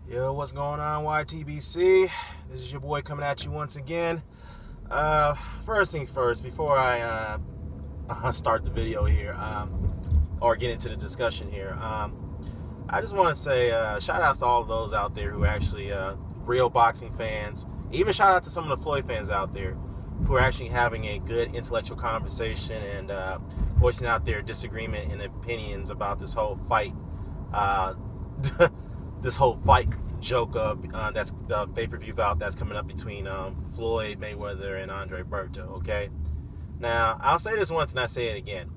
Yo, what's going on, YTBC? This is your boy coming at you once again. First things first, before I start the video here, or get into the discussion here, I just want to say shout outs to all of those out there who are actually real boxing fans. Even shout out to some of the Floyd fans out there who are actually having a good intellectual conversation and voicing out their disagreement and opinions about this whole fight. This whole fight joke of that's the pay-per-view bout that's coming up between Floyd Mayweather and Berto. Okay, now I'll say this once and I say it again.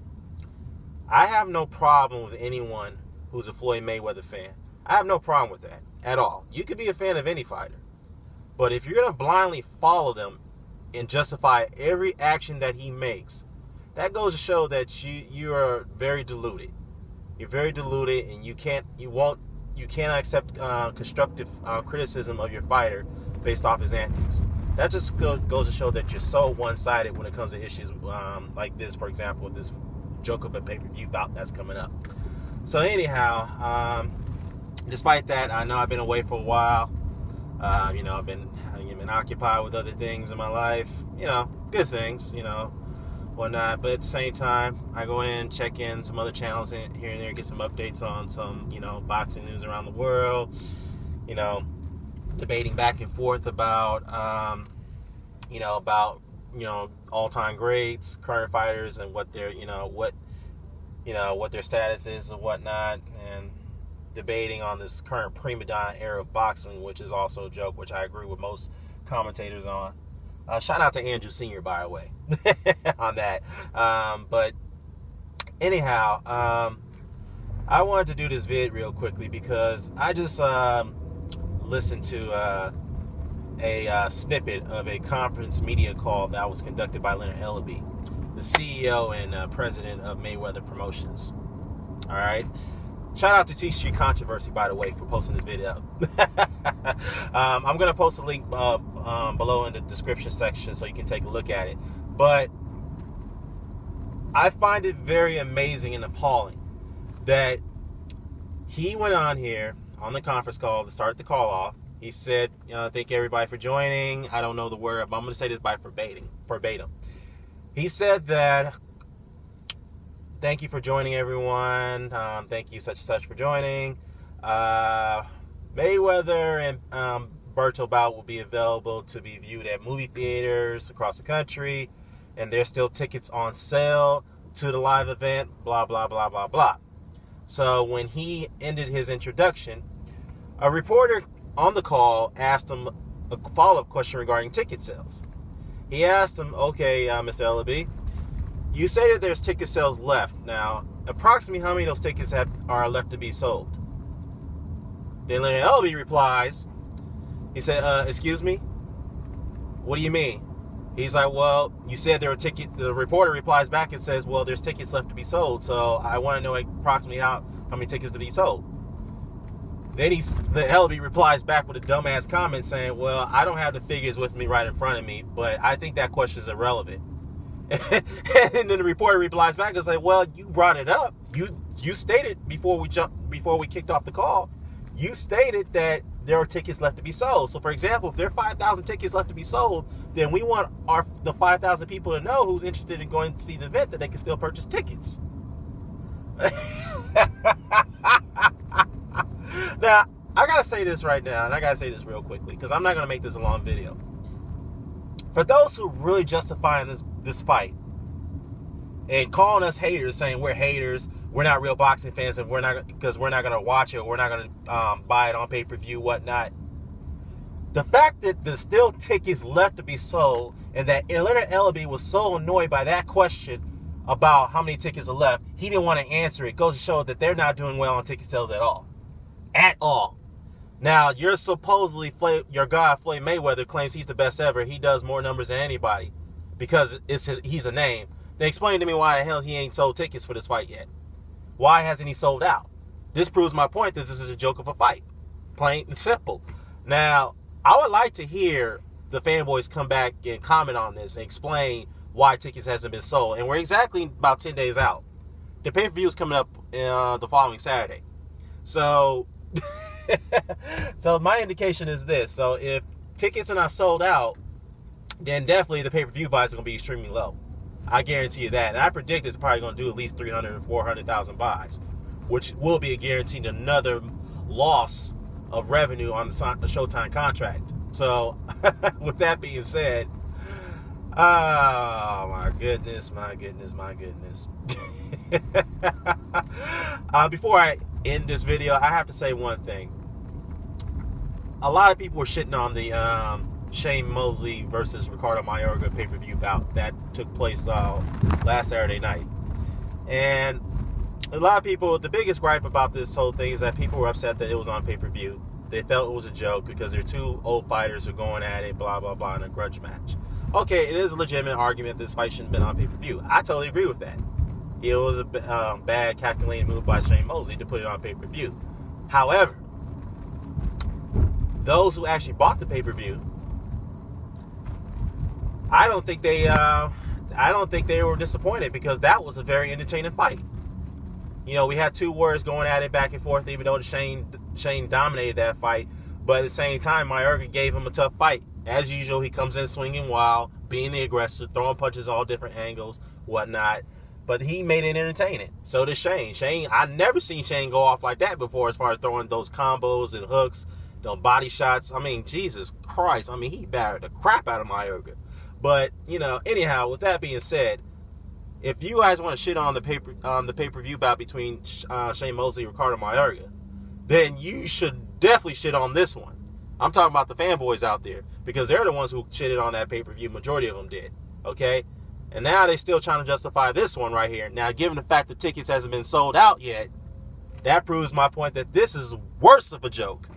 I have no problem with anyone who's a Floyd Mayweather fan. I have no problem with that at all. You could be a fan of any fighter, but if you're gonna blindly follow them and justify every action that he makes, that goes to show that you are very deluded. You're very deluded, and you cannot accept constructive criticism of your fighter based off his antics. That just goes to show that you're so one-sided when it comes to issues like this, for example, with this joke of a pay-per-view bout that's coming up. So anyhow, despite that, I know I've been away for a while. I've been occupied with other things in my life, good things, whatnot. But at the same time, I go in, check in some other channels here and there, get some updates on some, boxing news around the world, debating back and forth about, all-time greats, current fighters, and what their, what their status is and whatnot, and debating on this current prima donna era of boxing, which is also a joke, which I agree with most commentators on. Shout out to Andrew Sr., by the way, on that. But anyhow, I wanted to do this vid real quickly because I just listened to a snippet of a conference media call that was conducted by Leonard Ellaby, the CEO and president of Mayweather Promotions. All right. Shout out to T Street Controversy, by the way, for posting this video. I'm going to post a link below in the description section so you can take a look at it. But I find it very amazing and appalling that he went on here on the conference call to start the call off. He said, thank everybody for joining. I don't know the word, but I'm going to say this by verbatim. He said that, thank you for joining, everyone. Thank you, such and such, for joining. Mayweather and Berto bout will be available to be viewed at movie theaters across the country, and there's still tickets on sale to the live event, blah, blah, blah, blah, blah. So when he ended his introduction, a reporter on the call asked him a follow-up question regarding ticket sales. He asked him, okay, Mr. Ellaby, you say that there's ticket sales left. Now, approximately how many of those tickets are left to be sold? Then Leonard Ellaby replies, he said, excuse me? What do you mean? He's like, well, you said there were tickets. The reporter replies back and says, well, there's tickets left to be sold, so I want to know approximately how many tickets to be sold. Then the Ellaby replies back with a dumbass comment saying, well, I don't have the figures with me right in front of me, but I think that question is irrelevant. And then the reporter replies back and says, well, you brought it up. You stated before we kicked off the call, you stated that there are tickets left to be sold. So, for example, if there are 5,000 tickets left to be sold, then we want the 5,000 people to know who's interested in going to see the event that they can still purchase tickets. Now, I got to say this right now, and I got to say this real quickly, because I'm not going to make this a long video. For those who really justifying this fight and calling us haters, saying we're haters, we're not real boxing fans, and we're not going to watch it, we're not going to buy it on pay-per-view, whatnot. The fact that there's still tickets left to be sold, and that Leonard Ellaby was so annoyed by that question about how many tickets are left, he didn't want to answer it, goes to show that they're not doing well on ticket sales at all. At all. Now, you're supposedly, your guy, Floyd Mayweather, claims he's the best ever. He does more numbers than anybody because he's a name. Then explain to me why the hell he ain't sold tickets for this fight yet. Why hasn't he sold out? This proves my point that this is a joke of a fight. Plain and simple. Now, I would like to hear the fanboys come back and comment on this and explain why tickets hasn't been sold. And we're exactly about 10 days out. The pay-per-view is coming up the following Saturday. So, So my indication is this. So if tickets are not sold out, then definitely the pay-per-view buys are going to be extremely low. I guarantee you that. And I predict it's probably going to do at least 300,000 or 400,000 buys, which will be a guaranteed another loss of revenue on the Showtime contract. So with that being said, oh my goodness. Before I end this video, I have to say one thing. A lot of people were shitting on the Shane Mosley versus Ricardo Mayorga pay-per-view bout that took place last Saturday night. And a lot of people, the biggest gripe about this whole thing is that people were upset that it was on pay-per-view. They felt it was a joke because they're two old fighters who are going at it, blah, blah, blah, in a grudge match. Okay, it is a legitimate argument this fight shouldn't have been on pay-per-view. I totally agree with that. It was a bad calculated move by Shane Mosley to put it on pay-per-view. However, those who actually bought the pay-per-view, I don't think they were disappointed, because that was a very entertaining fight. You know, we had two warriors going at it back and forth, even though Shane dominated that fight. But at the same time, Mayorga gave him a tough fight. As usual, he comes in swinging wild, being the aggressor, throwing punches all different angles, whatnot. But he made it entertaining. So did Shane. I've never seen Shane go off like that before, as far as throwing those combos and hooks, those body shots. I mean, Jesus Christ. I mean, he battered the crap out of Mayorga. But, you know, anyhow, with that being said, if you guys want to shit on the pay-per-view bout between Shane Mosley and Ricardo Mayorga, then you should definitely shit on this one. I'm talking about the fanboys out there, because they're the ones who shitted on that pay-per-view. Majority of them did, okay? And now they're still trying to justify this one right here. Now, given the fact that tickets hasn't been sold out yet, that proves my point that this is worse of a joke.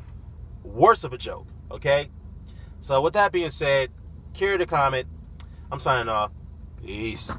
Worse of a joke, okay? So with that being said, carry the comment. I'm signing off. Peace.